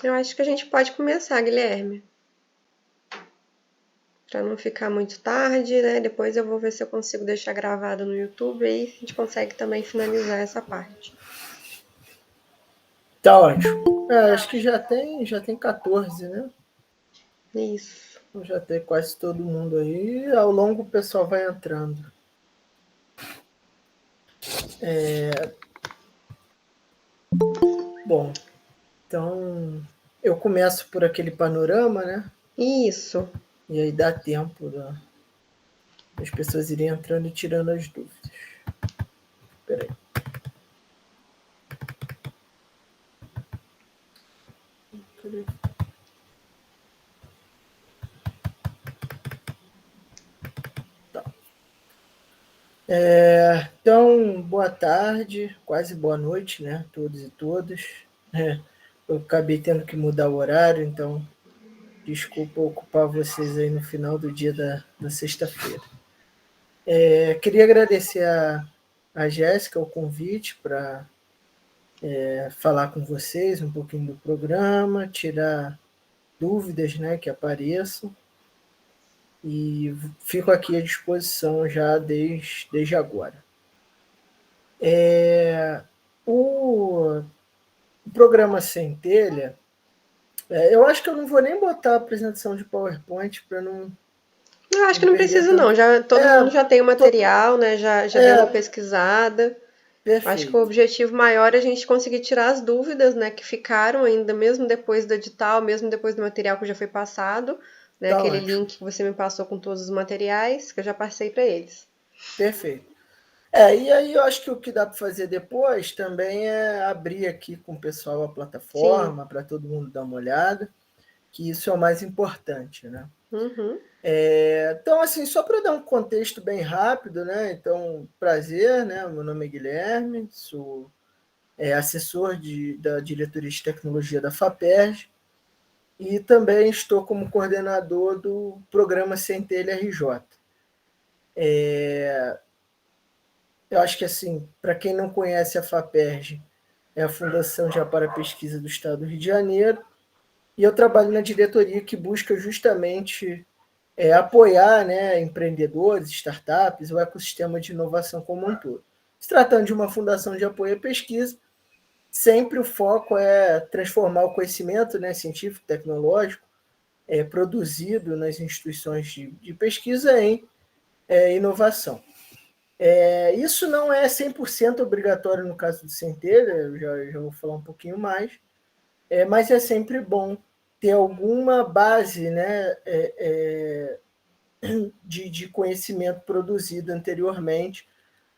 Eu acho que a gente pode começar, Guilherme. Para não ficar muito tarde, né? Depois eu vou ver se eu consigo deixar gravado no YouTube e aí a gente consegue também finalizar essa parte. Tá ótimo. Acho que já tem 14, né? Isso. Então já tem quase todo mundo aí. Ao longo o pessoal vai entrando. Bom, então eu começo por aquele panorama, né? Isso. E aí dá tempo das pessoas irem entrando e tirando as dúvidas. Peraí. Tá. Então, boa tarde, quase boa noite, né? Todos e todas. Eu acabei tendo que mudar o horário, então desculpa ocupar vocês aí no final do dia da sexta-feira. Queria agradecer a Jéssica o convite para falar com vocês um pouquinho do programa, tirar dúvidas, né, que apareçam. E fico aqui à disposição já desde agora. O programa Centelha, eu acho que eu não vou nem botar a apresentação de PowerPoint para Eu acho não que não perder precisa não, tanto. já todo mundo já tem o Tô, material, né? Já deu uma é pesquisada. Acho que o perfeito. objetivo maior é a gente conseguir tirar as dúvidas, né, que ficaram ainda mesmo depois do edital, mesmo depois do material que já foi passado, né, Tá aquele ótimo. link que você me passou com todos os materiais, que eu já passei para eles. Perfeito. E aí eu acho que o que dá para fazer depois também é abrir aqui com o pessoal a Sim. plataforma para todo mundo dar uma olhada, que isso é o mais importante, né? Uhum. Então, assim, só para dar um contexto bem rápido, né? Então, prazer, né? Meu nome é Guilherme, sou assessor da diretoria de tecnologia da FAPERJ e também estou como coordenador do programa Centelha RJ. Eu acho que, assim, para quem não conhece a FAPERJ, é a Fundação de Amparo à Pesquisa do Estado do Rio de Janeiro, e eu trabalho na diretoria que busca justamente apoiar, né, empreendedores, startups, o ecossistema de inovação como um todo. Se tratando de uma fundação de apoio à pesquisa, sempre o foco é transformar o conhecimento, né, científico, tecnológico, produzido nas instituições de pesquisa em inovação. Isso não é 100% obrigatório no caso do Centelha, eu já vou falar um pouquinho mais, mas é sempre bom ter alguma base, né, de conhecimento produzido anteriormente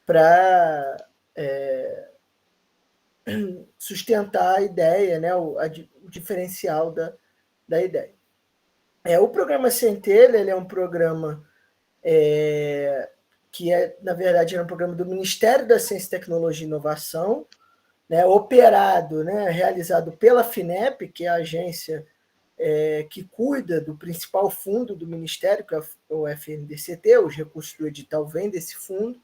para sustentar a ideia, né, o diferencial da ideia. O programa Centelha ele é um programa que na verdade, é um programa do Ministério da Ciência, Tecnologia e Inovação, né, operado, né, realizado pela FINEP, que é a agência que cuida do principal fundo do Ministério, que é o FNDCT, os recursos do edital vêm desse fundo.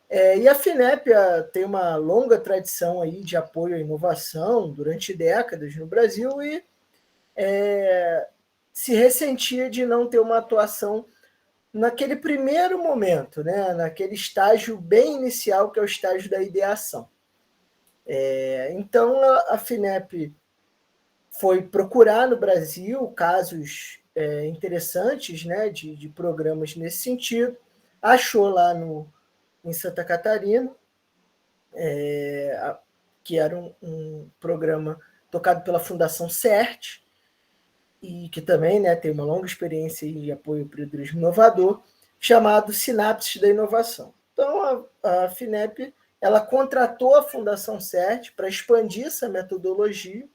E a FINEP tem uma longa tradição aí de apoio à inovação durante décadas no Brasil e se ressentia de não ter uma atuação naquele primeiro momento, né, naquele estágio bem inicial, que é o estágio da ideação. Então, a FINEP foi procurar no Brasil casos interessantes, né, de programas nesse sentido, achou lá em Santa Catarina, que era um programa tocado pela Fundação CERT, e que também, né, tem uma longa experiência em apoio ao empreendedorismo inovador, chamado Sinapses da Inovação. Então, a FINEP ela contratou a Fundação CERT para expandir essa metodologia,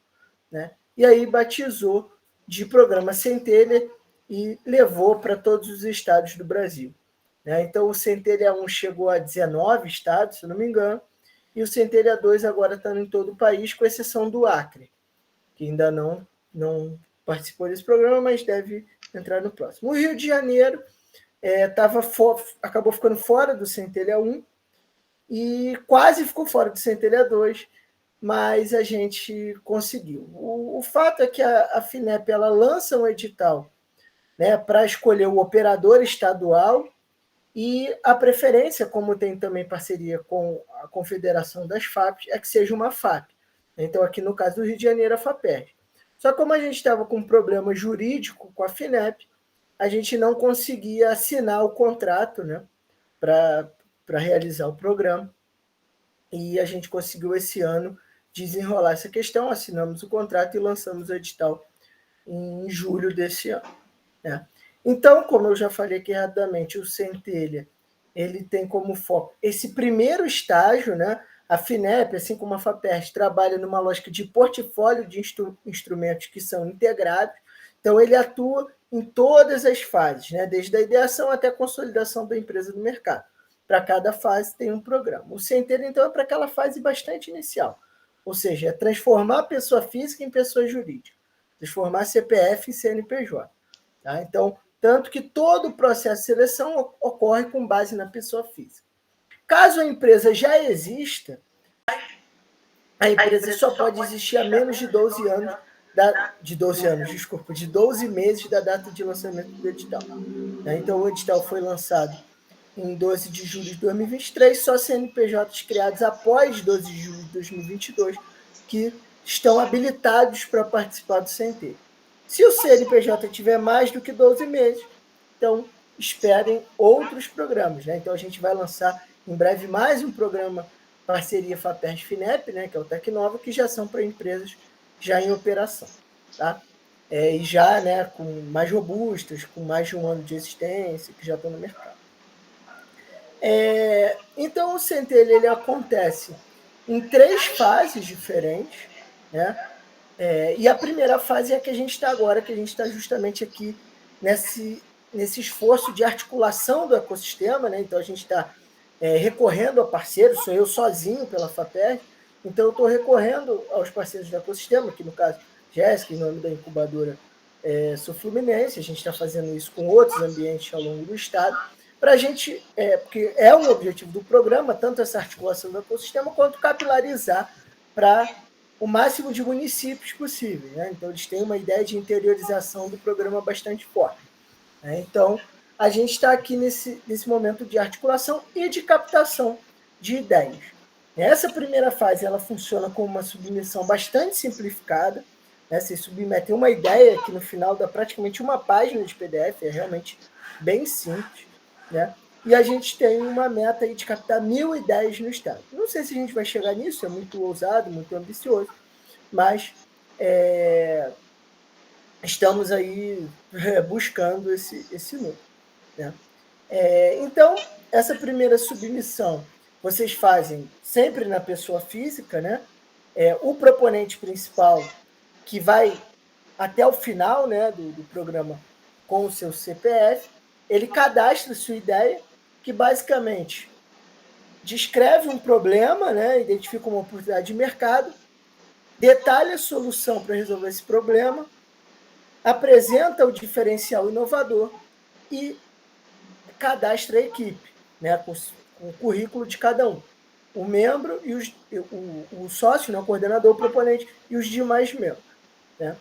né, e aí batizou de Programa Centelha e levou para todos os estados do Brasil. Né? Então, o Centelha 1 chegou a 19 estados, se não me engano, e o Centelha 2 agora está em todo o país, com exceção do Acre, que ainda não participou desse programa, mas deve entrar no próximo. O Rio de Janeiro acabou ficando fora do Centelha 1 e quase ficou fora do Centelha 2, mas a gente conseguiu. O fato é que a FINEP ela lança um edital, né, para escolher o operador estadual e a preferência, como tem também parceria com a Confederação das FAPs, é que seja uma FAP. Então, aqui no caso do Rio de Janeiro, a FAPERJ. Só que como a gente estava com um problema jurídico com a FINEP, a gente não conseguia assinar o contrato, né, para realizar o programa. E a gente conseguiu esse ano desenrolar essa questão, assinamos o contrato e lançamos o edital em julho desse ano, né? Então, como eu já falei aqui rapidamente, o Centelha ele tem como foco esse primeiro estágio, né? A FINEP, assim como a FAPERJ, trabalha numa lógica de portfólio de instrumentos que são integrados. Então, ele atua em todas as fases, né? Desde a ideação até a consolidação da empresa no mercado. Para cada fase tem um programa. O Centelha, então, é para aquela fase bastante inicial, ou seja, é transformar a pessoa física em pessoa jurídica, transformar CPF em CNPJ. Tá? Então, tanto que todo o processo de seleção ocorre com base na pessoa física. Caso a empresa já exista, a empresa só pode existir há menos de 12 anos, de 12 meses da data de lançamento do edital. Então, o edital foi lançado em 12 de julho de 2023, só CNPJs criados após 12 de julho de 2022 que estão habilitados para participar do Centelha. Se o CNPJ tiver mais do que 12 meses, então esperem outros programas, né? Então a gente vai lançar em breve mais um programa parceria FAPERJ-FINEP, né, que é o Tecnova, que já são para empresas já em operação, tá? E já, né, com mais robustas, com mais de um ano de existência, que já estão no mercado. Então o Centelha ele acontece em 3 fases diferentes, né? E a primeira fase é a que a gente está agora, que a gente está justamente aqui nesse esforço de articulação do ecossistema, né? Então a gente está recorrendo a parceiros, sou eu sozinho pela FAPERJ, então eu estou recorrendo aos parceiros do ecossistema, que no caso Jéssica, em nome da incubadora Sou Fluminense, a gente está fazendo isso com outros ambientes ao longo do estado, para a gente, porque é um objetivo do programa, tanto essa articulação do ecossistema, quanto capilarizar para o máximo de municípios possível, né? Então, eles têm uma ideia de interiorização do programa bastante forte, né? Então, a gente está aqui nesse momento de articulação e de captação de ideias. Essa primeira fase ela funciona como uma submissão bastante simplificada, né? Vocês submetem uma ideia que no final dá praticamente uma página de PDF, é realmente bem simples, né? E a gente tem uma meta aí de captar 1.000 ideias no estado. Não sei se a gente vai chegar nisso, é muito ousado, muito ambicioso, mas estamos aí buscando esse número, né? Então, essa primeira submissão vocês fazem sempre na pessoa física, né? O proponente principal, que vai até o final, né, do programa com o seu CPF, ele cadastra sua ideia, que basicamente descreve um problema, né, identifica uma oportunidade de mercado, detalha a solução para resolver esse problema, apresenta o diferencial inovador e cadastra a equipe, né, com o currículo de cada um. O membro e o sócio, né, o coordenador, o proponente e os demais membros, né?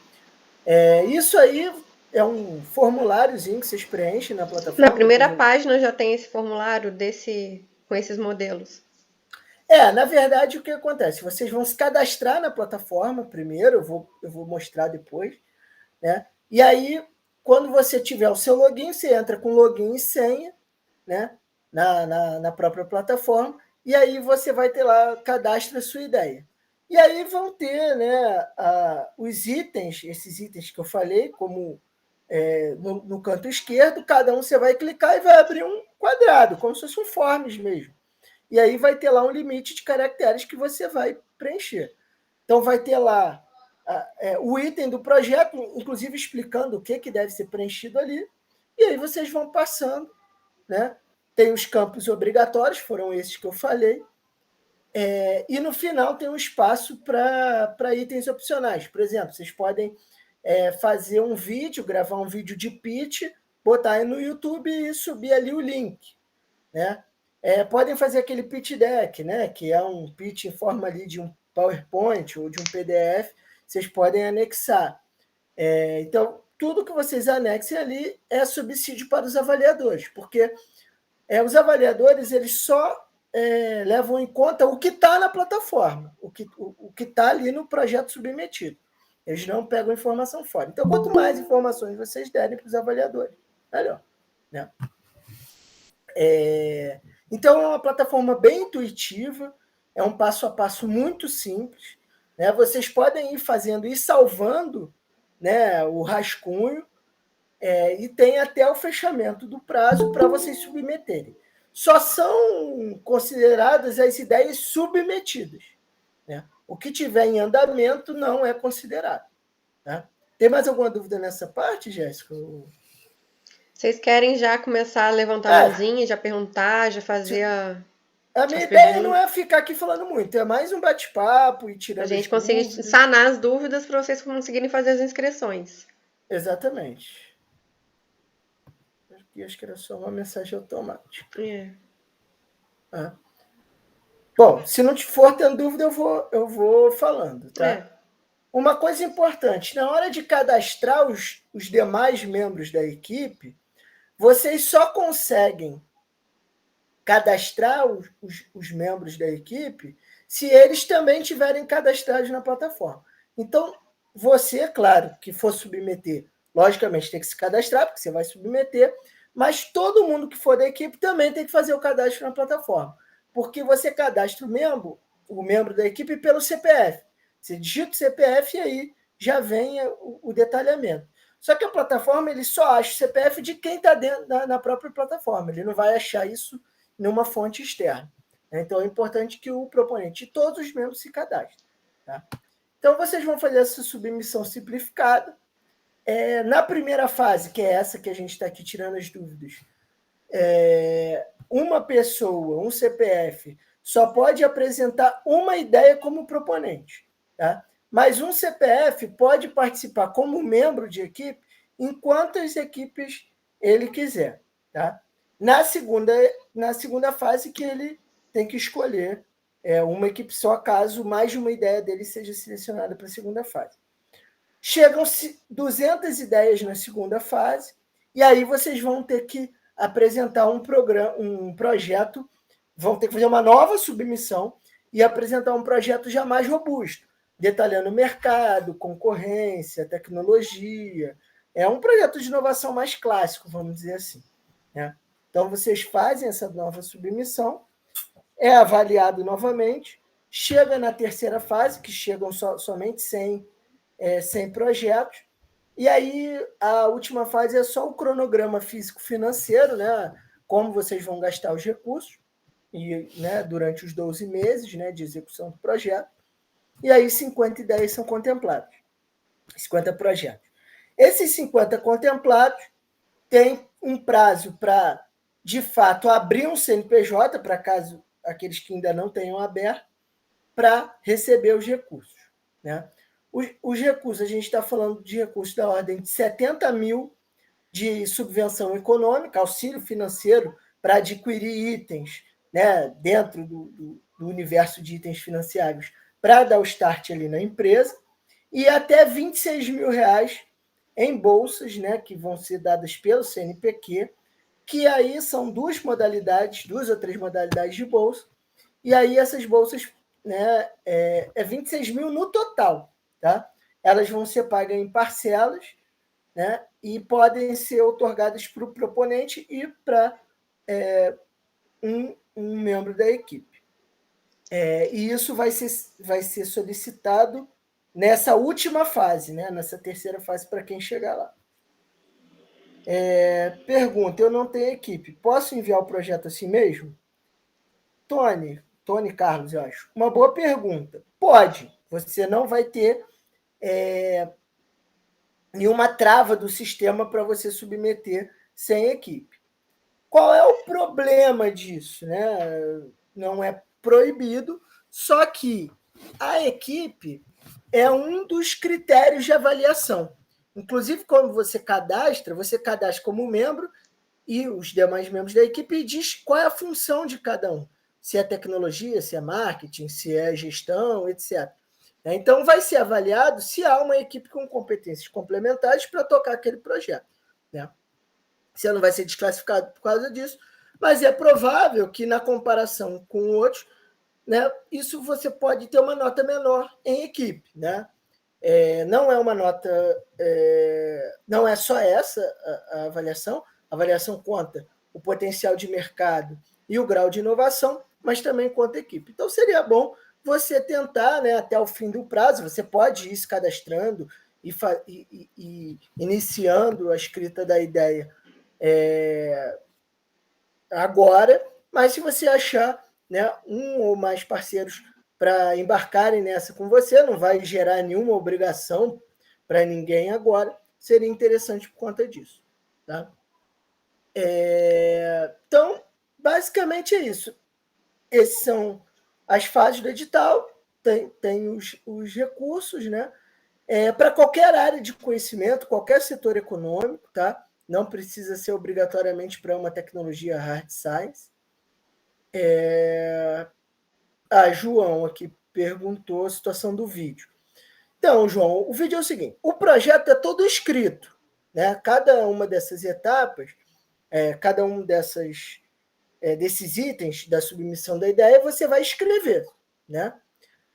Isso aí é um formuláriozinho que vocês preenchem na plataforma. Na primeira página já tem esse formulário com esses modelos. Na verdade, o que acontece? Vocês vão se cadastrar na plataforma primeiro, eu vou mostrar depois, né? E aí, quando você tiver o seu login, você entra com login e senha, né? Na própria plataforma, e aí você vai ter lá, cadastra a sua ideia. E aí vão ter, né, os itens, esses itens que eu falei, como no canto esquerdo, cada um você vai clicar e vai abrir um quadrado, como se fosse um forms mesmo. E aí vai ter lá um limite de caracteres que você vai preencher. Então vai ter lá o item do projeto, inclusive explicando o que deve ser preenchido ali, e aí vocês vão passando, né? Tem os campos obrigatórios, foram esses que eu falei, e no final tem um espaço para itens opcionais. Por exemplo, vocês podem fazer um vídeo, gravar um vídeo de pitch, botar aí no YouTube e subir ali o link, né? Podem fazer aquele pitch deck, né? Que é um pitch em forma ali de PowerPoint ou de um PDF, vocês podem anexar. Então, tudo que vocês anexem ali é subsídio para os avaliadores, porque os avaliadores eles só levam em conta o que está na plataforma, o que está ali no projeto submetido. Eles não pegam informação fora. Então, quanto mais informações vocês derem para os avaliadores, melhor. Né? Então, é uma plataforma bem intuitiva, é um passo a passo muito simples. Né? Vocês podem ir fazendo e salvando, né, o rascunho, e tem até o fechamento do prazo para vocês submeterem. Só são consideradas as ideias submetidas. Né? O que tiver em andamento não é considerado. Tá? Tem mais alguma dúvida nessa parte, Jéssica? Vocês querem já começar a levantar a mãozinha, já perguntar, já fazer a minha ideia não é ficar aqui falando muito, é mais um bate-papo e tirando a gente conseguir sanar as dúvidas para vocês conseguirem fazer as inscrições. Exatamente. Aqui acho que era só uma mensagem automática. Bom, se não for tendo dúvida, eu vou falando, tá? Uma coisa importante, na hora de cadastrar os demais membros da equipe, vocês só conseguem cadastrar os membros da equipe se eles também tiverem cadastrados na plataforma. Então, você, claro, que for submeter, logicamente tem que se cadastrar, porque você vai submeter, mas todo mundo que for da equipe também tem que fazer o cadastro na plataforma, porque você cadastra o membro da equipe pelo CPF. Você digita o CPF e aí já vem o detalhamento. Só que a plataforma ele só acha o CPF de quem está dentro na própria plataforma. Ele não vai achar isso numa fonte externa. Então, é importante que o proponente e todos os membros se cadastrem. Tá? Então, vocês vão fazer essa submissão simplificada. Na primeira fase, que é essa que a gente está aqui tirando as dúvidas, uma pessoa, um CPF, só pode apresentar uma ideia como proponente. Tá? Mas um CPF pode participar como membro de equipe em quantas equipes ele quiser. Tá? Na segunda fase, que ele tem que escolher uma equipe só, caso mais de uma ideia dele seja selecionada para a segunda fase. Chegam-se 200 ideias na segunda fase, e aí vocês vão ter que apresentar um projeto, vão ter que fazer uma nova submissão e apresentar um projeto já mais robusto, detalhando o mercado, concorrência, tecnologia. É um projeto de inovação mais clássico, vamos dizer assim. Né? Então, vocês fazem essa nova submissão, é avaliado novamente, chega na terceira fase, que chegam somente 100 projetos, e aí a última fase é só o cronograma físico-financeiro, né? Como vocês vão gastar os recursos né, durante os 12 meses, né, de execução do projeto, e aí 50 ideias são contempladas, 50 projetos. Esses 50 contemplados têm um prazo para, de fato, abrir um CNPJ, para caso aqueles que ainda não tenham aberto, para receber os recursos. Né? Os recursos, a gente está falando de recursos da ordem de 70 mil de subvenção econômica, auxílio financeiro para adquirir itens, né, dentro do universo de itens financiáveis, para dar o start ali na empresa, e até 26 mil reais em bolsas, né, que vão ser dadas pelo CNPq, que aí são duas ou três modalidades de bolsa, e aí essas bolsas, né, 26 mil no total. Tá? Elas vão ser pagas em parcelas, né, e podem ser otorgadas para o proponente e para um membro da equipe. E isso vai ser solicitado nessa última fase, né, nessa terceira fase, para quem chegar lá. Pergunta: eu não tenho equipe, posso enviar o projeto assim mesmo? Tony Carlos, eu acho. Uma boa pergunta. Pode. Você não vai ter nenhuma trava do sistema para você submeter sem equipe. Qual é o problema disso? Né? Não é proibido, só que a equipe é um dos critérios de avaliação. Inclusive, quando você cadastra como membro e os demais membros da equipe, e diz qual é a função de cada um. se é tecnologia, se é marketing, se é gestão, etc. Então, vai ser avaliado se há uma equipe com competências complementares para tocar aquele projeto. Né? Você não vai ser desclassificado por causa disso, mas é provável que, na comparação com outros, né, isso você pode ter uma nota menor em equipe. Né? Não é uma nota, não é só essa a avaliação. A avaliação conta o potencial de mercado e o grau de inovação, mas também conta a equipe. Então, seria bom você tentar, né, até o fim do prazo, você pode ir se cadastrando e iniciando a escrita da ideia agora, mas se você achar, né, um ou mais parceiros para embarcarem nessa com você, não vai gerar nenhuma obrigação para ninguém agora, seria interessante por conta disso. Tá? Então, basicamente é isso. Essas são as fases do edital, tem os recursos, né? Para qualquer área de conhecimento, qualquer setor econômico, tá? Não precisa ser obrigatoriamente para uma tecnologia hard science. A João aqui perguntou a situação do vídeo. Então, João, o vídeo é o seguinte: o projeto é todo escrito, né? Cada uma dessas etapas, cada um desses itens da submissão da ideia, você vai escrever, né?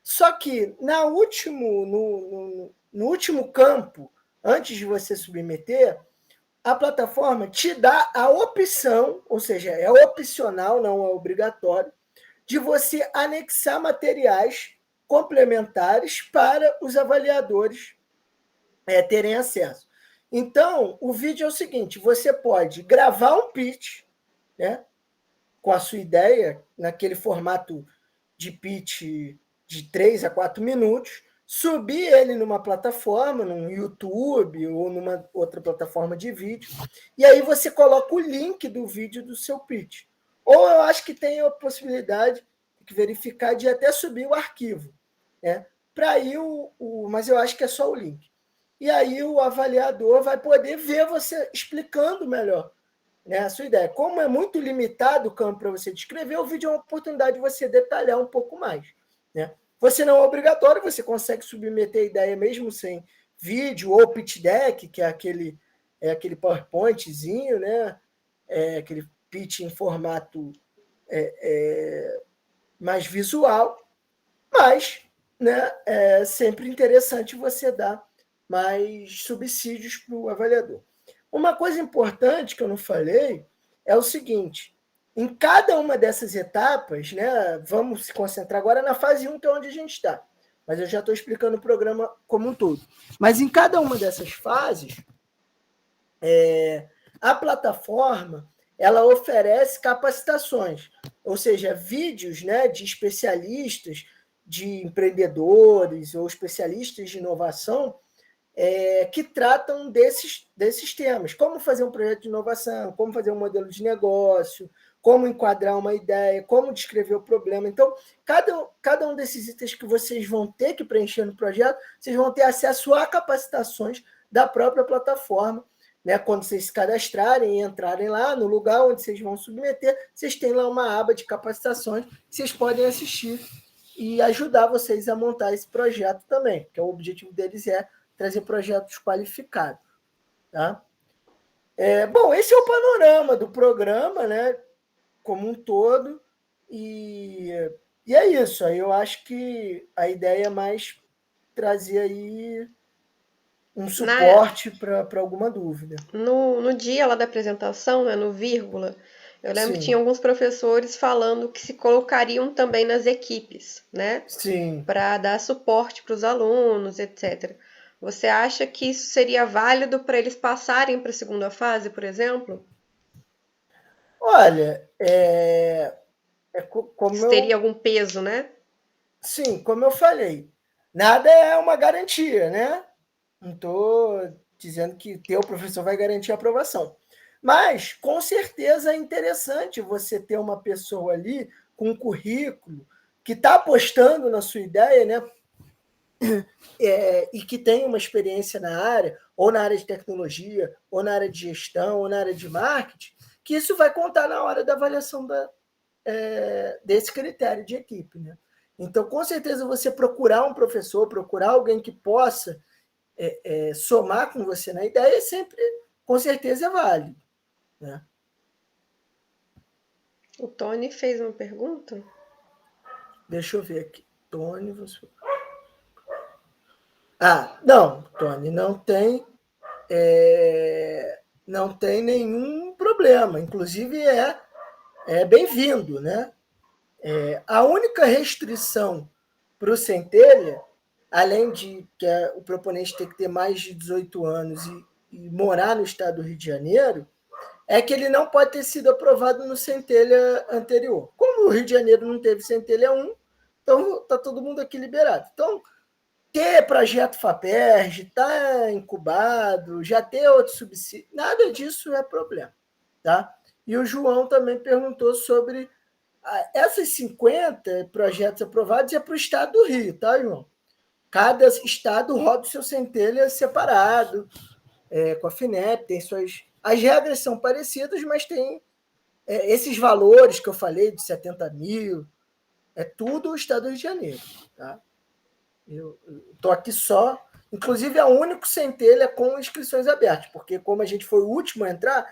Só que no último campo, antes de você submeter, a plataforma te dá a opção, ou seja, é opcional, não é obrigatório, de você anexar materiais complementares para os avaliadores terem acesso. Então, o vídeo é o seguinte: você pode gravar um pitch, né, com a sua ideia, naquele formato de pitch de 3 a 4 minutos, subir ele numa plataforma, num YouTube ou numa outra plataforma de vídeo, e aí você coloca o link do vídeo do seu pitch. Ou eu acho que tem a possibilidade de verificar de até subir o arquivo. Né? Para aí mas eu acho que é só o link. E aí o avaliador vai poder ver você explicando melhor, né, a sua ideia. Como é muito limitado o campo para você descrever, o vídeo é uma oportunidade de você detalhar um pouco mais. Né? Você não é obrigatório, você consegue submeter a ideia mesmo sem vídeo ou pitch deck, que é aquele PowerPointzinho, né? Aquele pitch em formato mais visual, mas, né, é sempre interessante você dar mais subsídios para o avaliador. Uma coisa importante que eu não falei é o seguinte: em cada uma dessas etapas, né, vamos se concentrar agora na fase 1, que é onde a gente está, mas eu já estou explicando o programa como um todo. Mas em cada uma dessas fases, a plataforma ela oferece capacitações, ou seja, vídeos, né, de especialistas, de empreendedores ou especialistas de inovação que tratam desses temas. Como fazer um projeto de inovação, como fazer um modelo de negócio, como enquadrar uma ideia, como descrever o problema. Então, cada um desses itens que vocês vão ter que preencher no projeto, vocês vão ter acesso a capacitações da própria plataforma. Né? Quando vocês se cadastrarem e entrarem lá no lugar onde vocês vão submeter, vocês têm lá uma aba de capacitações que vocês podem assistir e ajudar vocês a montar esse projeto também, porque o objetivo deles é trazer projetos qualificados. Tá? Bom, esse é o panorama do programa, né, como um todo, e é isso. Aí eu acho que a ideia é mais trazer aí um suporte para alguma dúvida. No dia lá da apresentação, né, no vírgula, eu lembro que Sim. tinha alguns professores falando que se colocariam também nas equipes, né? Sim. Para dar suporte para os alunos, etc. Você acha que isso seria válido para eles passarem para a segunda fase, por exemplo? Olha, como Teria algum peso, né? Sim, como eu falei, nada é uma garantia, né? Não estou dizendo que teu professor vai garantir a aprovação. Mas, com certeza, é interessante você ter uma pessoa ali com um currículo que está apostando na sua ideia, né? E que tem uma experiência na área, ou na área de tecnologia, ou na área de gestão, ou na área de marketing, que isso vai contar na hora da avaliação desse critério de equipe, né? Então, com certeza, você procurar um professor, procurar alguém que possa somar com você na ideia, sempre, com certeza, é válido, né? O Tony fez uma pergunta? Deixa eu ver aqui. Tony, você... não, Tony, não tem nenhum problema. Inclusive, é bem-vindo, né? A única restrição para o Centelha, além de que o proponente tem que ter mais de 18 anos e morar no estado do Rio de Janeiro, é que ele não pode ter sido aprovado no Centelha anterior. Como o Rio de Janeiro não teve Centelha 1, então está todo mundo aqui liberado. Então, ter projeto FAPERJ, está incubado, já ter outro subsídio, nada disso é problema. Tá? E o João também perguntou sobre essas 50 projetos aprovados é para o estado do Rio, tá, João? Cada estado roda o seu centelha separado, com a FINEP, tem suas... As regras são parecidas, mas tem esses valores que eu falei, de 70 mil, é tudo o estado do Rio de Janeiro. Tá? Eu estou aqui só... Inclusive, é o único centelha com inscrições abertas, porque como a gente foi o último a entrar,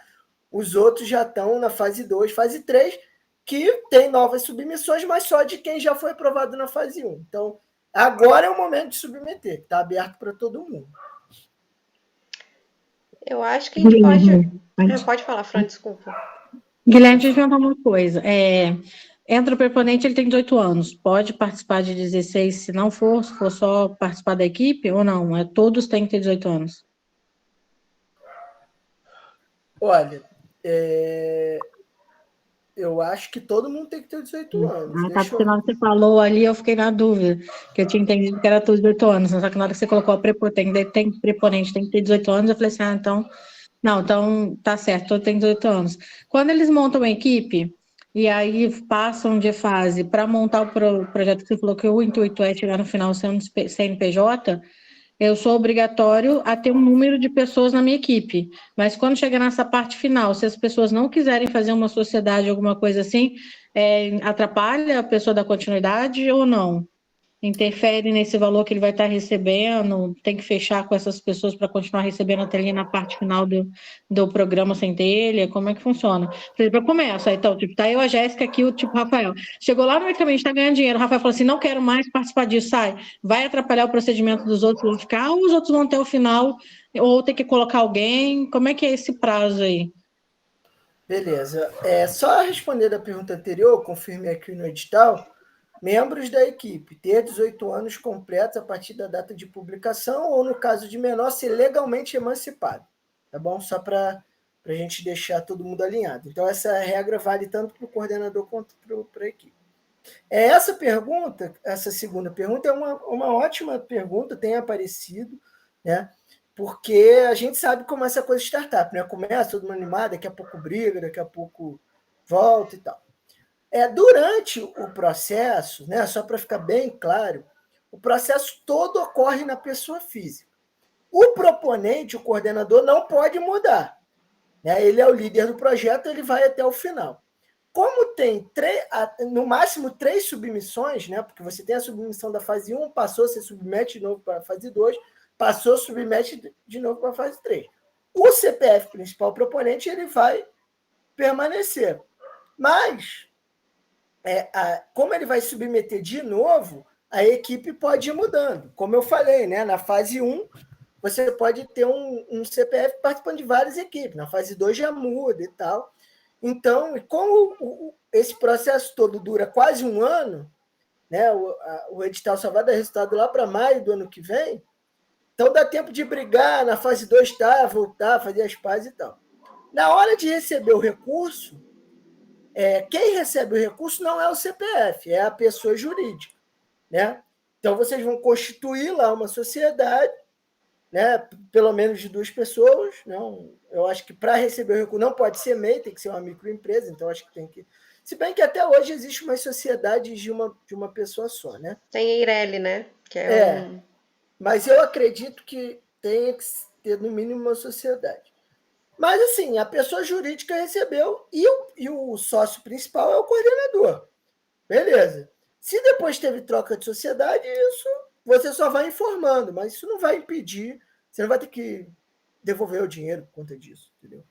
os outros já estão na fase 2, fase 3, que tem novas submissões, mas só de quem já foi aprovado na fase 1. Então, agora é o momento de submeter, está aberto para todo mundo. Eu acho que a gente pode falar, Fran, desculpa. Guilherme, deixa eu perguntar uma coisa. Entra o proponente, ele tem 18 anos. Pode participar de 16 se não for, se for só participar da equipe, ou não? Todos têm que ter 18 anos? Olha, eu acho que todo mundo tem que ter 18 anos. Porque na hora que você falou ali, eu fiquei na dúvida, que eu tinha entendido que era todos 18 anos, só que na hora que você colocou a preponente, tem que ter 18 anos, eu falei assim, então... Não, então tá certo, todo tem 18 anos. Quando eles montam uma equipe, e aí passam de fase para montar o projeto que você falou que o intuito é chegar no final sendo CNPJ, eu sou obrigatório a ter um número de pessoas na minha equipe. Mas quando chegar nessa parte final, se as pessoas não quiserem fazer uma sociedade, alguma coisa assim, atrapalha a pessoa da continuidade ou não? Interfere nesse valor que ele vai estar recebendo? Tem que fechar com essas pessoas para continuar recebendo até ali na parte final do programa Centelha? Como é que funciona? Por exemplo, eu começo, então, tá eu, a Jéssica aqui, o Rafael. Chegou lá no medicamento, está ganhando dinheiro. O Rafael falou assim: não quero mais participar disso, sai. Vai atrapalhar o procedimento dos outros, vão ficar, ou os outros vão até o final, ou ter que colocar alguém? Como é que é esse prazo aí? Beleza. Só responder a pergunta anterior, confirme aqui no edital. Membros da equipe, ter 18 anos completos a partir da data de publicação ou, no caso de menor, ser legalmente emancipado. Tá bom? Só para a gente deixar todo mundo alinhado. Então, essa regra vale tanto para o coordenador quanto para a equipe. Essa segunda pergunta é uma ótima pergunta, tem aparecido, né? Porque a gente sabe como essa coisa de startup, né? Começa todo mundo animado, daqui a pouco briga, daqui a pouco volta e tal. Durante o processo, né, só para ficar bem claro, o processo todo ocorre na pessoa física. O proponente, o coordenador, não pode mudar. Né? Ele é o líder do projeto, ele vai até o final. Como tem no máximo 3 submissões, né, porque você tem a submissão da fase 1, passou, você submete de novo para a fase 2, passou, submete de novo para a fase 3. O CPF principal proponente ele vai permanecer. Mas como ele vai submeter de novo, a equipe pode ir mudando. Como eu falei, né? Na fase 1, você pode ter um CPF participando de várias equipes. Na fase 2 já muda e tal. Então, como esse processo todo dura quase um ano, né? O edital só vai dar resultado lá para maio do ano que vem, então dá tempo de brigar na fase 2, voltar, fazer as pazes e tal. Na hora de receber o recurso, quem recebe o recurso não é o CPF, é a pessoa jurídica. Né? Então, vocês vão constituir lá uma sociedade, né? Pelo menos de 2 pessoas. Não, eu acho que para receber o recurso não pode ser MEI, tem que ser uma microempresa, então acho que tem que... Se bem que até hoje existe umas sociedades de uma pessoa só. Né? Tem a Eireli, né? Que Mas eu acredito que tem que ter, no mínimo, uma sociedade. Mas, assim, a pessoa jurídica recebeu e o sócio principal é o coordenador. Beleza. Se depois teve troca de sociedade, isso você só vai informando, mas isso não vai impedir, você não vai ter que devolver o dinheiro por conta disso, entendeu?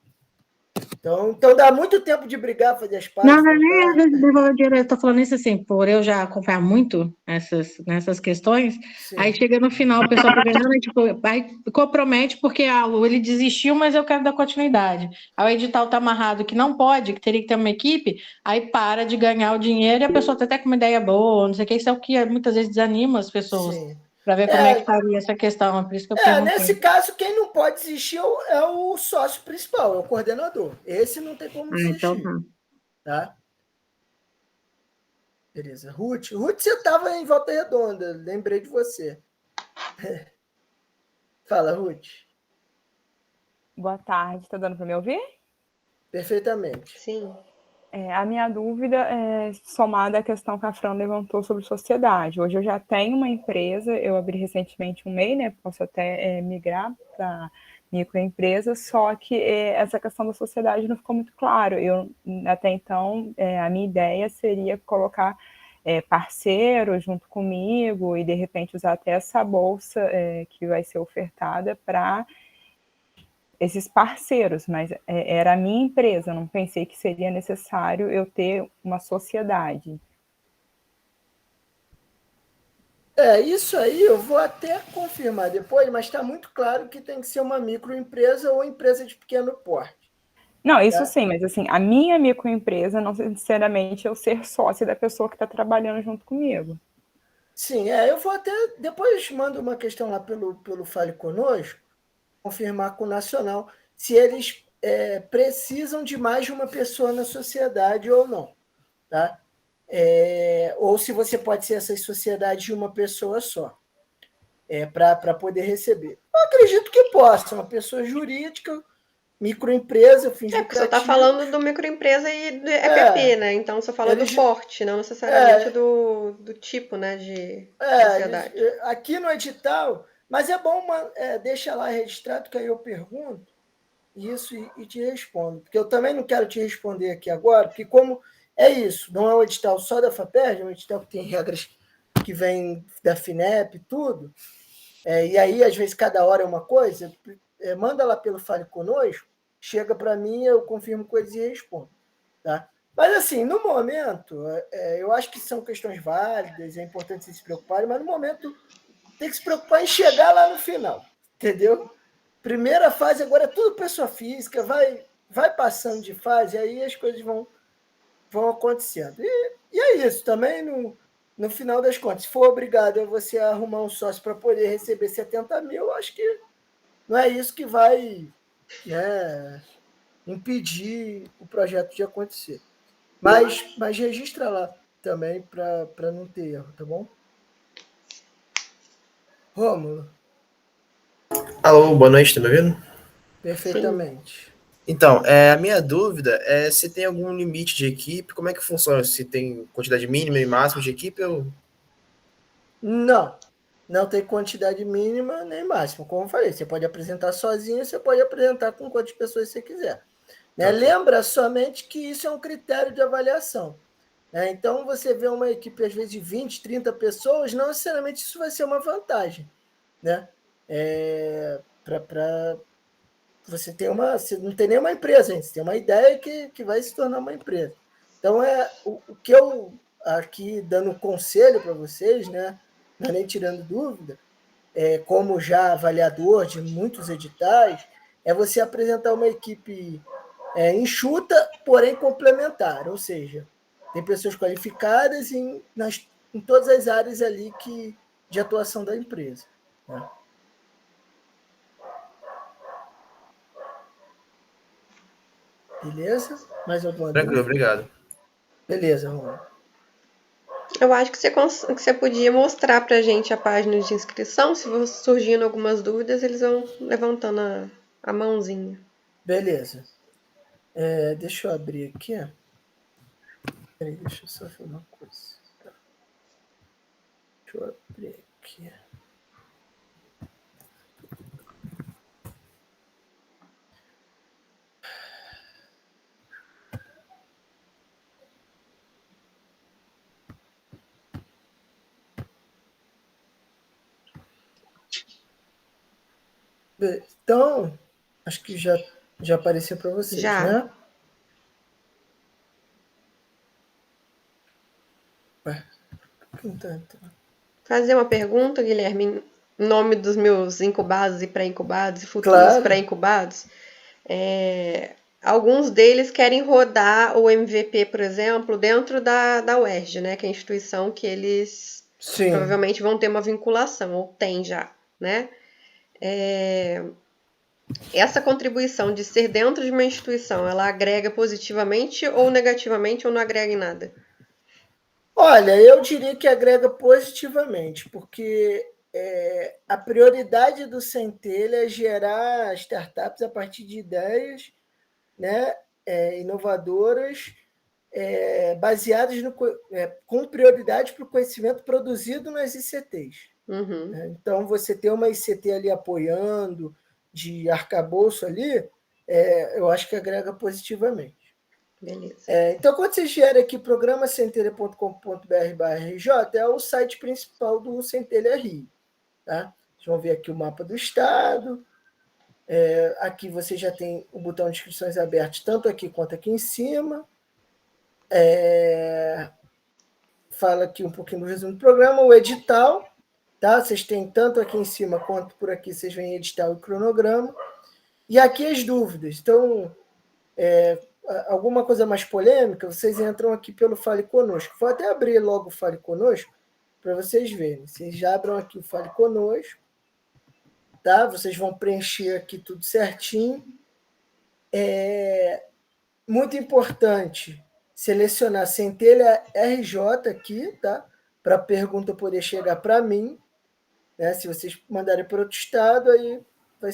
Então dá muito tempo de brigar, fazer as Não, pazes, não é nem às voltar. vezes devolver o dinheiro, eu tô falando isso assim, por eu já acompanhar muito nessas questões, aí Sim. chega no final, o pessoal tá ganhando, e, tipo, aí compromete porque ele desistiu, mas eu quero dar continuidade. Aí o edital tá amarrado que não pode, que teria que ter uma equipe, aí para de ganhar o dinheiro e a pessoa tá até com uma ideia boa, não sei o que, isso é o que muitas vezes desanima as pessoas, Sim. para ver como é que estaria essa questão, é por isso que eu Nesse perguntei. caso, quem não pode desistir é o sócio principal, é o coordenador. Esse não tem como Ah, então desistir, tá. tá? Beleza. Ruth, você estava em Volta Redonda, lembrei de você. Fala, Ruth. Boa tarde, tá dando para me ouvir? Perfeitamente. Sim. A minha dúvida é somada à questão que a Fran levantou sobre sociedade. Hoje eu já tenho uma empresa, eu abri recentemente um MEI, né? Posso até migrar para microempresa, só que essa questão da sociedade não ficou muito claro. Eu, até então, a minha ideia seria colocar parceiros junto comigo e, de repente, usar até essa bolsa que vai ser ofertada para esses parceiros, mas era a minha empresa, eu não pensei que seria necessário eu ter uma sociedade. Isso aí eu vou até confirmar depois, mas está muito claro que tem que ser uma microempresa ou empresa de pequeno porte. Não, isso Tá? sim, mas assim, a minha microempresa, não necessariamente eu ser sócia da pessoa que está trabalhando junto comigo. Sim, eu vou até. Depois mando uma questão lá pelo Fale Conosco, confirmar com o Nacional se eles precisam de mais de uma pessoa na sociedade ou não. Tá? Ou se você pode ser essas sociedades de uma pessoa só, para poder receber. Eu acredito que possa, uma pessoa jurídica, microempresa, fins Porque você está lucrativos. falando do microempresa e do EPP, né? Então você fala do Eles, porte, não necessariamente é, do tipo, né, de sociedade. aqui no edital, mas é bom deixa lá registrado que aí eu pergunto isso e te respondo, porque eu também não quero te responder aqui agora, porque como é isso, não é um edital só da FAPERJ, é um edital que tem regras que vêm da FINEP, tudo, e aí às vezes cada hora é uma coisa, manda lá pelo Fale Conosco, chega para mim, eu confirmo coisas e respondo, tá? Mas assim, no momento, eu acho que são questões válidas, é importante vocês se preocuparem, mas no momento tem que se preocupar em chegar lá no final, entendeu? Primeira fase agora é tudo pessoa física, vai passando de fase, aí as coisas vão acontecendo. E é isso, também no final das contas, se for obrigado a você arrumar um sócio para poder receber 70 mil, acho que não é isso que vai, né, impedir o projeto de acontecer. Mas registra lá também para não ter erro, tá bom? Rômulo, Alô, boa noite, tá me ouvindo? Sim. perfeitamente. Então, a minha dúvida é se tem algum limite de equipe, como é que funciona? Se tem quantidade mínima e máxima de equipe ou... Não tem quantidade mínima nem máxima. Como eu falei, você pode apresentar sozinho, você pode apresentar com quantas pessoas você quiser. Né? Ok. Lembra somente que isso é um critério de avaliação. Né? Então, você vê uma equipe, às vezes, de 20, 30 pessoas, não necessariamente isso vai ser uma vantagem. Né? Você não tem nenhuma empresa ainda, você tem uma ideia que vai se tornar uma empresa. Então, o que eu aqui dando um conselho para vocês, né? Não é nem tirando dúvida, como já avaliador de muitos editais, é você apresentar uma equipe enxuta, porém complementar, ou seja, tem pessoas qualificadas em todas as áreas ali de atuação da empresa. Né? Beleza? Mais alguma Tranquilo, dúvida? obrigado. Beleza, Romulo. Eu acho que você podia mostrar pra gente a página de inscrição. Se surgindo algumas dúvidas, eles vão levantando a mãozinha. Beleza. Deixa eu abrir aqui. Peraí, deixa eu só fazer uma coisa. Tá. Deixa eu abrir aqui. Então, acho que já apareceu para vocês, Já. né? Fazer uma pergunta, Guilherme, em nome dos meus incubados e pré-incubados e futuros Claro. pré-incubados. Alguns deles querem rodar o MVP, por exemplo, dentro da UERJ, né? Que é a instituição que eles Sim. provavelmente vão ter uma vinculação, ou tem já, né? Essa contribuição de ser dentro de uma instituição, ela agrega positivamente ou negativamente, ou não agrega em nada? Olha, eu diria que agrega positivamente, porque a prioridade do Centelha é gerar startups a partir de ideias, né, inovadoras, baseadas com prioridade para o conhecimento produzido nas ICTs. Uhum. Então, você ter uma ICT ali apoiando, de arcabouço ali, eu acho que agrega positivamente. Beleza. Então, quando vocês vierem aqui, programacentelha.com.br/RJ, é o site principal do Centelha Rio. Tá? Vocês vão ver aqui o mapa do estado. Aqui você já tem o botão de inscrições aberto, tanto aqui quanto aqui em cima. Fala aqui um pouquinho do resumo do programa, o edital. Tá? Vocês têm tanto aqui em cima quanto por aqui, vocês veem edital e cronograma. E aqui as dúvidas. Então, alguma coisa mais polêmica, vocês entram aqui pelo Fale Conosco. Vou até abrir logo o Fale Conosco para vocês verem. Vocês já abram aqui o Fale Conosco, tá? Vocês vão preencher aqui tudo certinho. Muito importante selecionar Centelha RJ aqui, tá? Para a pergunta poder chegar para mim. Né? Se vocês mandarem para outro estado, aí vai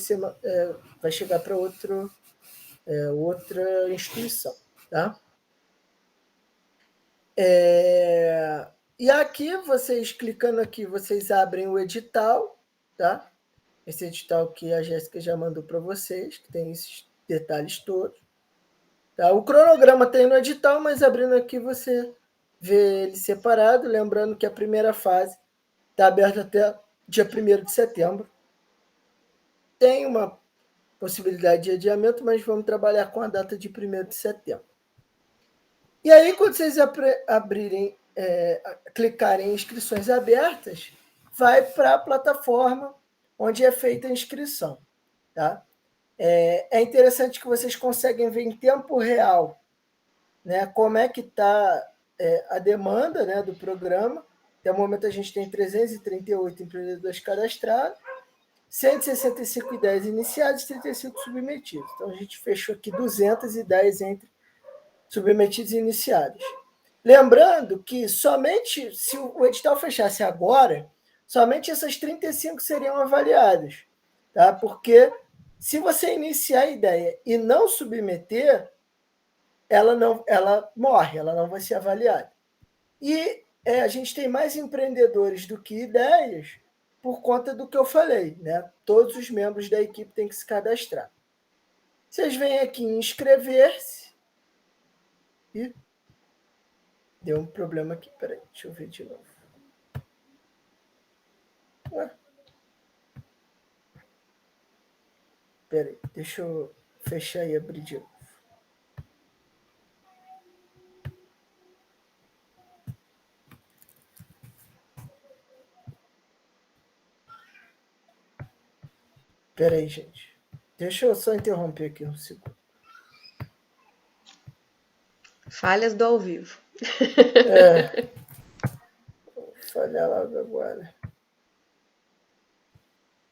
chegar para outra instituição. Tá? E aqui, vocês clicando aqui, vocês abrem o edital. Tá? Esse edital que a Jéssica já mandou para vocês, que tem esses detalhes todos. Tá? O cronograma tem no edital, mas abrindo aqui você vê ele separado. Lembrando que a primeira fase está aberta até dia 1º de setembro. Tem uma possibilidade de adiamento, mas vamos trabalhar com a data de 1º de setembro. E aí, quando vocês clicarem em inscrições abertas, vai para a plataforma onde é feita a inscrição. Tá? É interessante que vocês conseguem ver em tempo real, né, como é que está a demanda, né, do programa. Até o momento a gente tem 338 empreendedores cadastrados, 165 ideias iniciadas e 35 submetidos. Então, a gente fechou aqui 210 entre submetidos e iniciados. Lembrando que somente se o edital fechasse agora, somente essas 35 seriam avaliadas. Tá? Porque se você iniciar a ideia e não submeter, ela morre, ela não vai ser avaliada. E a gente tem mais empreendedores do que ideias por conta do que eu falei. Né? Todos os membros da equipe têm que se cadastrar. Vocês vêm aqui em inscrever-se. E deu um problema aqui. Peraí, deixa eu ver de novo. Peraí, deixa eu fechar e abrir de novo. Peraí, gente. Deixa eu só interromper aqui um segundo. Falhas do ao vivo. Vou falhar logo agora.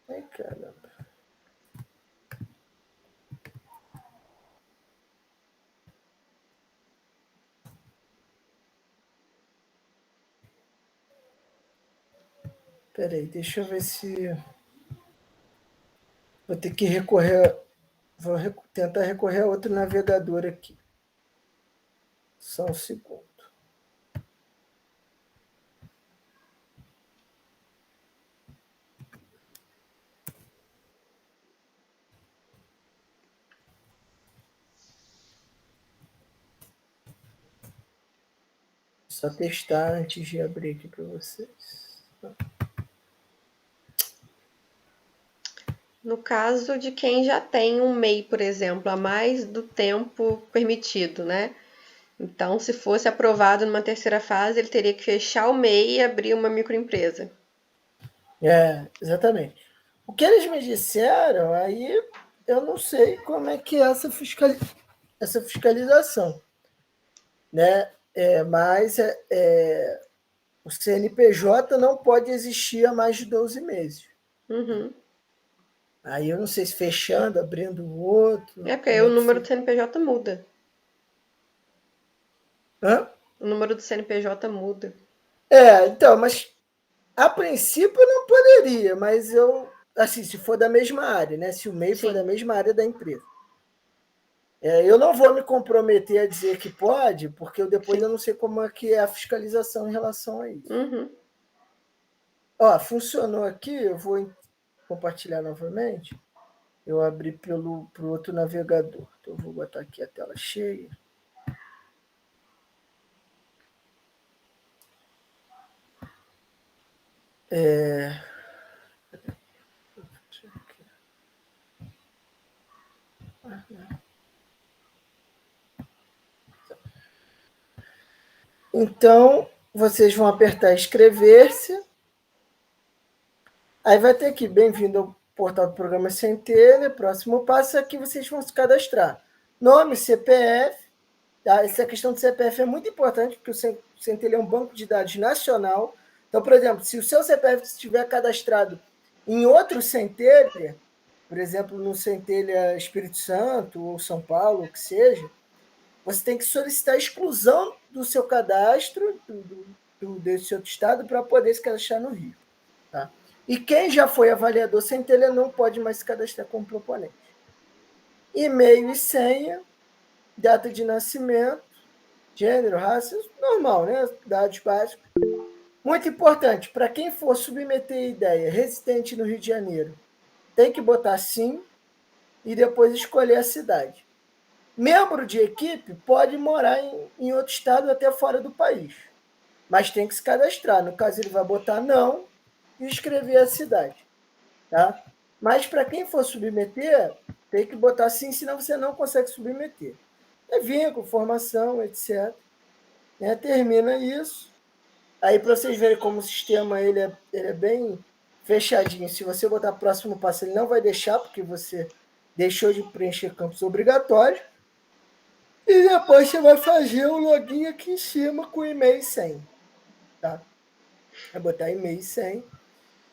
Ai, caramba. Peraí, deixa eu ver se... Vou ter que recorrer... Vou tentar recorrer a outro navegador aqui. Só um segundo. Só testar antes de abrir aqui para vocês. no caso de quem já tem um MEI, por exemplo, a mais do tempo permitido, né? Então, se fosse aprovado numa terceira fase, ele teria que fechar o MEI e abrir uma microempresa. Exatamente. O que eles me disseram, aí eu não sei como é que é essa fiscalização, né? Mas o CNPJ não pode existir há mais de 12 meses. Uhum. Aí eu não sei se fechando, abrindo o outro. Porque aí o número do CNPJ muda. Hã? O número do CNPJ muda. Então, mas a princípio não poderia, mas assim, se for da mesma área, né? Se o MEI for da mesma área da empresa. Eu não vou me comprometer a dizer que pode, porque depois eu não sei como é que é a fiscalização em relação a isso. Uhum. Funcionou aqui, eu vou compartilhar novamente. Eu abri para o outro navegador. Então, eu vou botar aqui a tela cheia. Então, vocês vão apertar inscrever-se. Aí vai ter aqui, bem-vindo ao portal do programa Centelha. Próximo passo é que vocês vão se cadastrar. Nome, CPF. Tá? Essa questão do CPF é muito importante, porque o Centelha é um banco de dados nacional. Então, por exemplo, se o seu CPF estiver cadastrado em outro Centelha, por exemplo, no Centelha Espírito Santo ou São Paulo, o que seja, você tem que solicitar a exclusão do seu cadastro desse outro estado para poder se cadastrar no Rio. Tá? E quem já foi avaliador Centelha não pode mais se cadastrar como proponente. E-mail e senha, data de nascimento, gênero, raça, normal, né? Dados básicos. Muito importante, para quem for submeter ideia residente no Rio de Janeiro, tem que botar sim e depois escolher a cidade. Membro de equipe pode morar em outro estado até fora do país, mas tem que se cadastrar. No caso, ele vai botar não e escrever a cidade. Tá? Mas para quem for submeter, tem que botar sim, senão você não consegue submeter. Vínculo, formação, etc. Termina isso. Aí, para vocês verem como o sistema ele é bem fechadinho. Se você botar próximo passo, ele não vai deixar, porque você deixou de preencher campos obrigatórios. E depois você vai fazer o login aqui em cima com e-mail e senha. Tá? Vai botar e-mail e senha.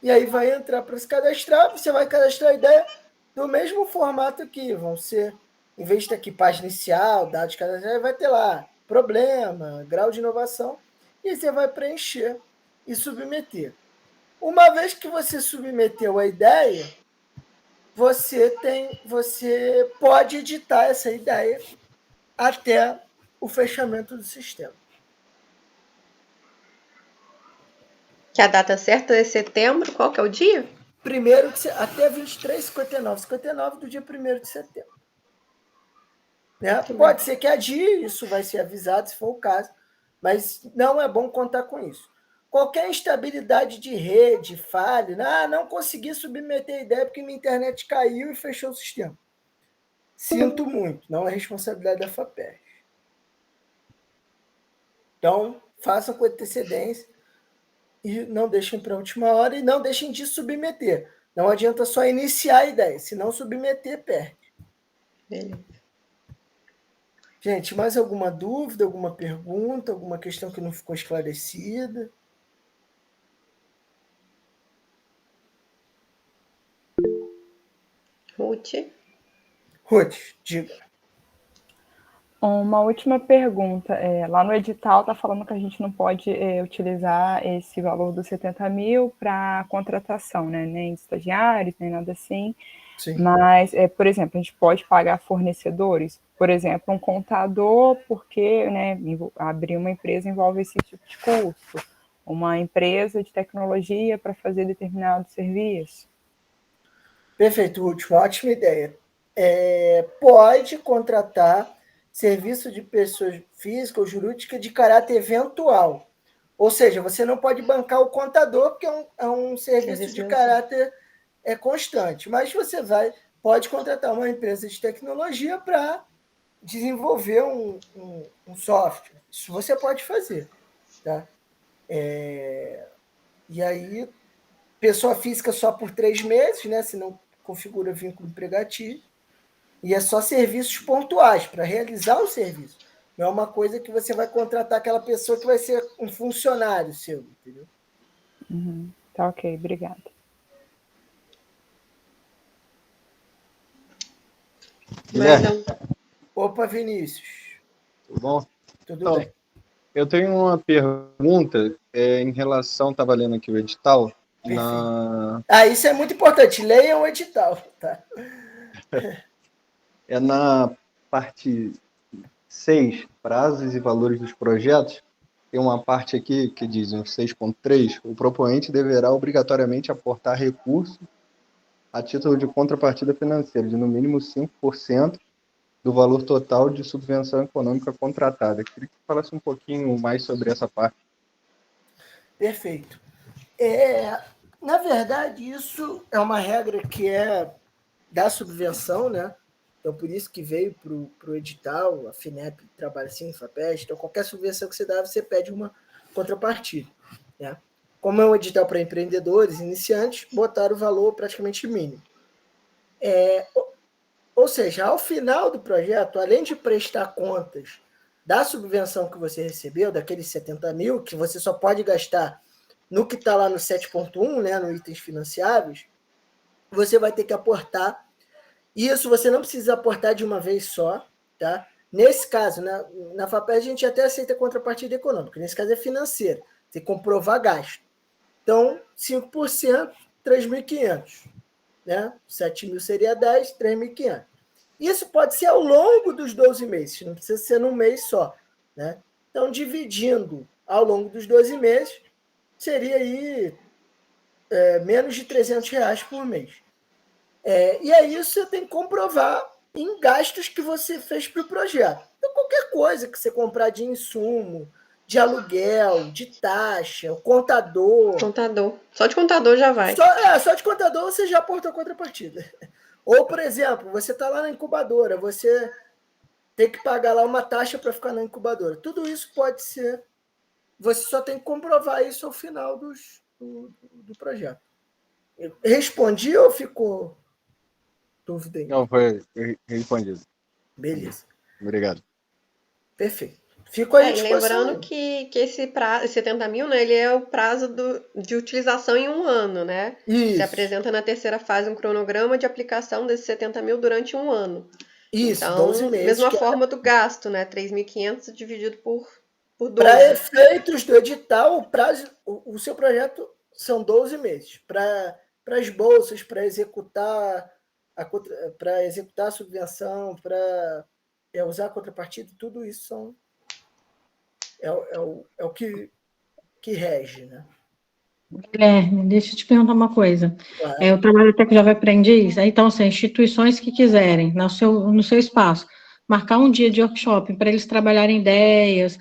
E aí vai entrar para se cadastrar. Você vai cadastrar a ideia do mesmo formato aqui. Vão ser, em vez de ter aqui página inicial, dados de cadastro, vai ter lá problema, grau de inovação. E você vai preencher e submeter. Uma vez que você submeteu a ideia, você pode editar essa ideia até o fechamento do sistema. Que a data certa é setembro? Qual que é o dia? Até 23h59 do dia 1º de setembro. Né? Pode ser que adie, isso vai ser avisado se for o caso, mas não é bom contar com isso. Qualquer instabilidade de rede, falha, não consegui submeter a ideia porque minha internet caiu e fechou o sistema. Sinto muito, não é responsabilidade da FAPERJ. Então, façam com antecedência e não deixem para a última hora e não deixem de submeter. Não adianta só iniciar a ideia, se não submeter, perde. Beleza. Gente, mais alguma dúvida, alguma pergunta, alguma questão que não ficou esclarecida? Ruth, diga. Uma última pergunta. Lá no edital está falando que a gente não pode utilizar esse valor dos 70 mil para contratação, né? Nem de estagiários, nem nada assim. Sim. Mas, por exemplo, a gente pode pagar fornecedores, por exemplo, um contador, porque abrir uma empresa envolve esse tipo de custo. Uma empresa de tecnologia para fazer determinado serviço. Perfeito, Ruth, ótima ideia. Pode contratar serviço de pessoas físicas ou jurídicas de caráter eventual. Ou seja, você não pode bancar o contador, porque é um serviço de caráter é constante, mas você pode contratar uma empresa de tecnologia para desenvolver um software. Isso você pode fazer. Tá? E aí, pessoa física só por 3 meses, né? Se não configura vínculo empregatício. E é só serviços pontuais para realizar o serviço. Não é uma coisa que você vai contratar aquela pessoa que vai ser um funcionário seu, entendeu? Tá ok, obrigada. Guilherme. Opa, Vinícius. Tudo bom? Tudo então, bem. Eu tenho uma pergunta em relação, estava lendo aqui o edital. Isso é muito importante. Leiam o edital. Tá? É na parte 6, prazos e valores dos projetos. Tem uma parte aqui que diz, no 6.3, o proponente deverá obrigatoriamente aportar recurso a título de contrapartida financeira de no mínimo 5% do valor total de subvenção econômica contratada. Eu queria que você falasse um pouquinho mais sobre essa parte. Perfeito. Na verdade, isso é uma regra que é da subvenção, né? Então, por isso que veio para o edital, a FINEP trabalha assim, FAPESP, então qualquer subvenção que você dá, você pede uma contrapartida. Né? Como é um edital para empreendedores iniciantes, botaram o valor praticamente mínimo. Ou seja, ao final do projeto, além de prestar contas da subvenção que você recebeu, daqueles 70 mil, que você só pode gastar no que está lá no 7.1, né, no itens financiáveis, você vai ter que aportar. Isso você não precisa aportar de uma vez só. Tá? Nesse caso, na FAPESP, a gente até aceita contrapartida econômica. Nesse caso é financeira. Tem que comprovar gasto. Então, 5%, 3.500. Né? 7 mil seria 10, 3.500. Isso pode ser ao longo dos 12 meses, não precisa ser num mês só. Né? Então, dividindo ao longo dos 12 meses, seria aí menos de R$300 por mês. E aí você tem que comprovar em gastos que você fez para o projeto. Então, qualquer coisa que você comprar de insumo, de aluguel, de taxa, o contador. Só de contador já vai. Só de contador você já aportou contrapartida. Ou, por exemplo, você está lá na incubadora, você tem que pagar lá uma taxa para ficar na incubadora. Tudo isso pode ser. Você só tem que comprovar isso ao final do projeto. Eu respondi ou ficou dúvida aí? Não, foi respondido. Beleza. Obrigado. Perfeito. Fico à E disposição. lembrando que esse prazo, 70 mil, né, ele é o prazo de utilização em 1 ano, né? Isso. Se apresenta na terceira fase um cronograma de aplicação desses 70 mil durante 1 ano. Isso, então, 12 meses. Mesma forma do gasto, né? 3.500 dividido por 12. Para efeitos do edital, o seu projeto são 12 meses. Para as bolsas, para executar a subvenção, para usar a contrapartida, tudo isso é o que rege, né? Guilherme, deixa eu te perguntar uma coisa. Claro. Eu trabalho até com Jovem Aprendiz, então, assim, instituições que quiserem, no seu espaço, marcar um dia de workshop para eles trabalharem ideias,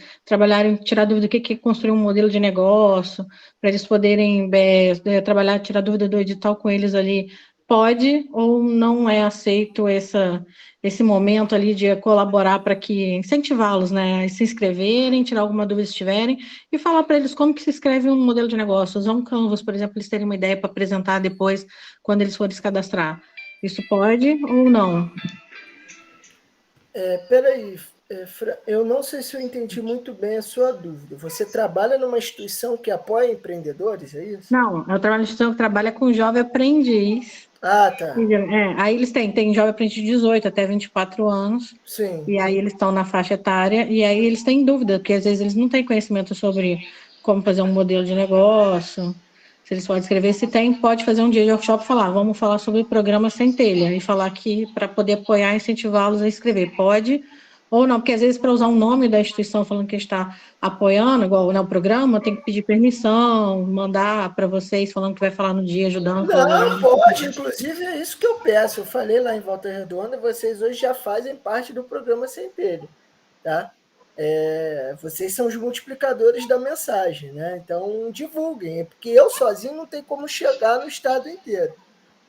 tirar dúvida do que é construir um modelo de negócio, para eles poderem trabalhar, tirar dúvida do edital com eles ali, pode ou não é aceito esse momento ali de colaborar para que incentivá-los, né, a se inscreverem, tirar alguma dúvida se tiverem, e falar para eles como que se escreve um modelo de negócio, usar um Canvas, por exemplo, eles terem uma ideia para apresentar depois, quando eles forem se cadastrar. Isso pode ou não? Peraí, eu não sei se eu entendi muito bem a sua dúvida. Você trabalha numa instituição que apoia empreendedores, é isso? Não, eu trabalho numa instituição que trabalha com jovem aprendiz. Ah, tá. Aí eles têm jovem aprendiz de 18 até 24 anos. Sim. E aí eles estão na faixa etária, e aí eles têm dúvida, porque às vezes eles não têm conhecimento sobre como fazer um modelo de negócio, se eles podem escrever, se tem, pode fazer um dia de workshop e falar, vamos falar sobre o programa Sem Telha, e falar que para poder apoiar, incentivá-los a escrever, pode ou não, porque às vezes para usar o nome da instituição falando que está apoiando, igual no programa, tem que pedir permissão, mandar para vocês falando que vai falar no dia, ajudando. Não, pode, inclusive é isso que eu peço. Eu falei lá em Volta Redonda, vocês hoje já fazem parte do programa Sem Telha, tá? Vocês são os multiplicadores da mensagem, né? Então divulguem, porque eu sozinho não tenho como chegar no estado inteiro,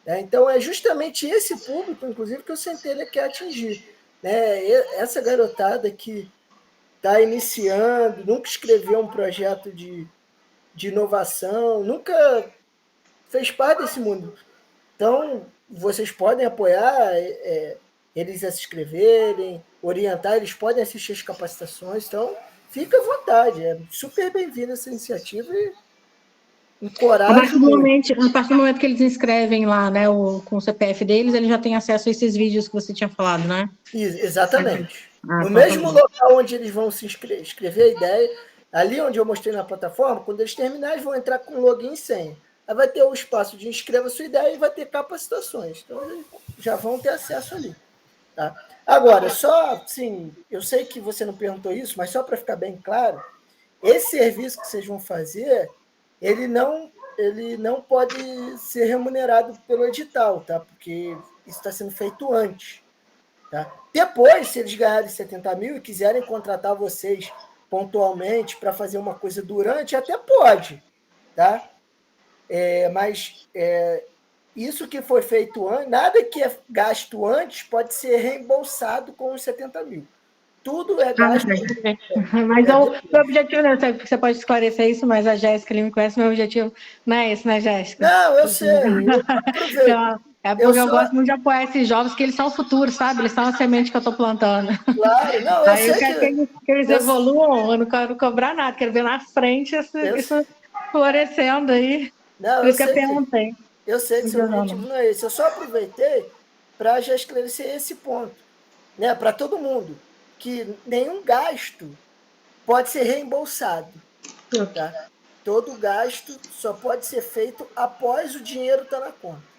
né? Então, é justamente esse público, inclusive, que o Centelha quer atingir, né? Essa garotada que está iniciando, nunca escreveu um projeto de inovação, nunca fez parte desse mundo. Então, vocês podem apoiar eles a se inscreverem, orientar, eles podem assistir as capacitações. Então, fica à vontade. É super bem-vinda essa iniciativa e encorajo muito. A partir do momento que eles inscrevem lá, né, com o CPF deles, eles já têm acesso a esses vídeos que você tinha falado, né? Exatamente. No Então, mesmo local onde eles vão se escrever a ideia, ali onde eu mostrei na plataforma, quando eles terminarem, eles vão entrar com login e senha. Aí vai ter o espaço de inscreva sua ideia e vai ter capacitações. Então, eles já vão ter acesso ali. Tá? Agora, só, sim, eu sei que você não perguntou isso, mas só para ficar bem claro, esse serviço que vocês vão fazer, ele não pode ser remunerado pelo edital, tá? Porque isso está sendo feito antes. Tá? Depois, se eles ganharem 70 mil e quiserem contratar vocês pontualmente para fazer uma coisa durante, até pode. Tá? Mas isso que foi feito antes, nada que é gasto antes pode ser reembolsado com os 70 mil. Tudo é gasto. Mas o objetivo, né? Você pode esclarecer isso, mas a Jéssica ele me conhece, meu objetivo não é esse, né, Jéssica? Não, eu sei. Eu aproveito. É porque eu gosto muito de apoiar esses jovens, que eles são o futuro, sabe? Eles são a semente que eu estou plantando. Claro, não, Aí eu quero que eles evoluam, eu não quero cobrar nada, quero ver na frente isso florescendo aí. Não, Por isso que eu perguntei. Eu sei que seu objetivo não é esse. Eu só aproveitei para já esclarecer esse ponto, né? Para todo mundo, que nenhum gasto pode ser reembolsado. Tá? Todo gasto só pode ser feito após o dinheiro estar na conta.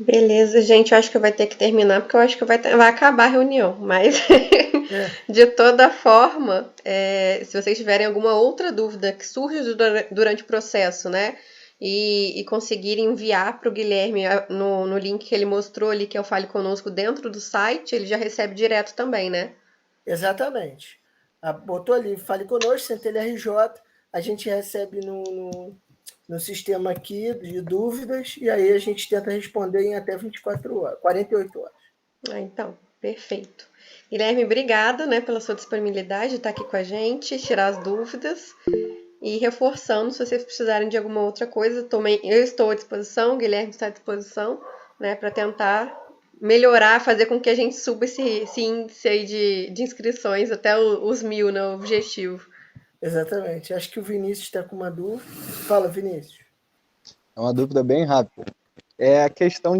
Beleza, gente, eu acho que vai ter que terminar, porque eu acho que vai acabar a reunião, mas de toda forma, se vocês tiverem alguma outra dúvida que surge durante o processo, né, e conseguirem enviar para o Guilherme no link que ele mostrou ali, que é o Fale Conosco, dentro do site, ele já recebe direto também, né? Exatamente. Botou ali, Fale Conosco, Centelha RJ, a gente recebe no sistema aqui de dúvidas, e aí a gente tenta responder em até 24 horas, 48 horas. Então, perfeito. Guilherme, obrigada, né, pela sua disponibilidade de estar aqui com a gente, tirar as dúvidas e reforçando, se vocês precisarem de alguma outra coisa, eu estou à disposição, o Guilherme está à disposição, né, para tentar melhorar, fazer com que a gente suba esse índice aí de inscrições até os 1000, né, o objetivo. Exatamente. Acho que o Vinícius está com uma dúvida. Fala, Vinícius. É uma dúvida bem rápida. É a questão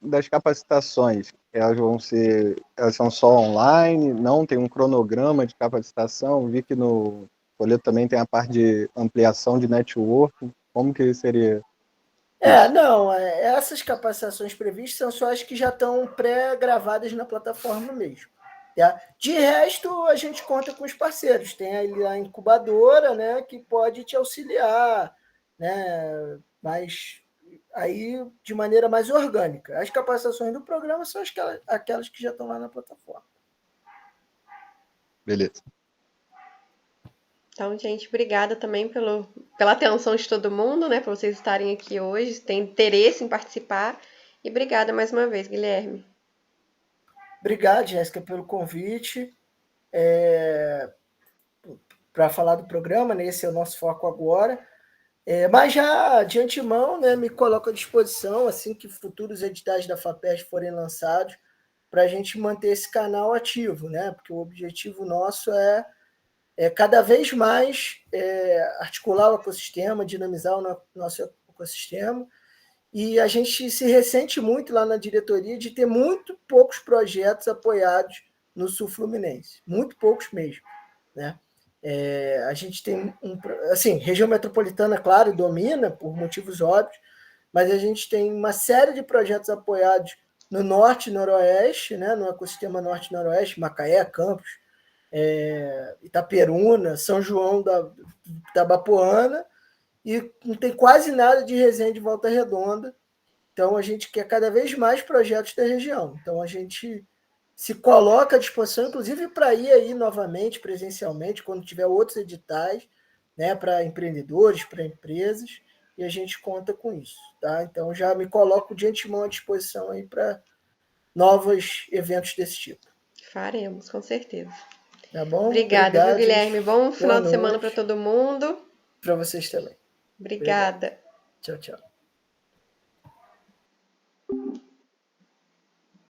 das capacitações. Elas são só online, não tem um cronograma de capacitação. Vi que no folheto também tem a parte de ampliação de network. Como que seria? Não, essas capacitações previstas são só as que já estão pré-gravadas na plataforma mesmo. Tá? De resto, a gente conta com os parceiros. Tem ali a incubadora, né, que pode te auxiliar, né, mas aí de maneira mais orgânica. As capacitações do programa são aquelas que já estão lá na plataforma. Beleza. Então, gente, obrigada também pela atenção de todo mundo, né, por vocês estarem aqui hoje, tem interesse em participar. E obrigada mais uma vez, Guilherme. Obrigado, Jéssica, pelo convite para falar do programa, né? Esse é o nosso foco agora. Mas já de antemão, né, me coloco à disposição assim que futuros editais da FAPESP forem lançados, para a gente manter esse canal ativo, né? Porque o objetivo nosso é cada vez mais articular o ecossistema, dinamizar o nosso ecossistema. E a gente se ressente muito lá na diretoria de ter muito poucos projetos apoiados no Sul Fluminense. Muito poucos mesmo, né? A gente tem assim, região metropolitana, claro, domina por motivos óbvios, mas a gente tem uma série de projetos apoiados no Norte e Noroeste, né? No ecossistema Norte e Noroeste, Macaé, Campos, Itaperuna, São João da Bapoana, e não tem quase nada de Resende e Volta Redonda. Então, a gente quer cada vez mais projetos da região. Então, a gente se coloca à disposição, inclusive para ir aí novamente, presencialmente, quando tiver outros editais, né, para empreendedores, para empresas. e a gente conta com isso, tá? Então já me coloco de antemão à disposição aí para novos eventos desse tipo. Faremos, com certeza. Tá bom? Obrigada, viu, Obrigado, Guilherme? gente. Bom Boa final de semana para noite. todo mundo. Para vocês também. Obrigada. Tchau, tchau.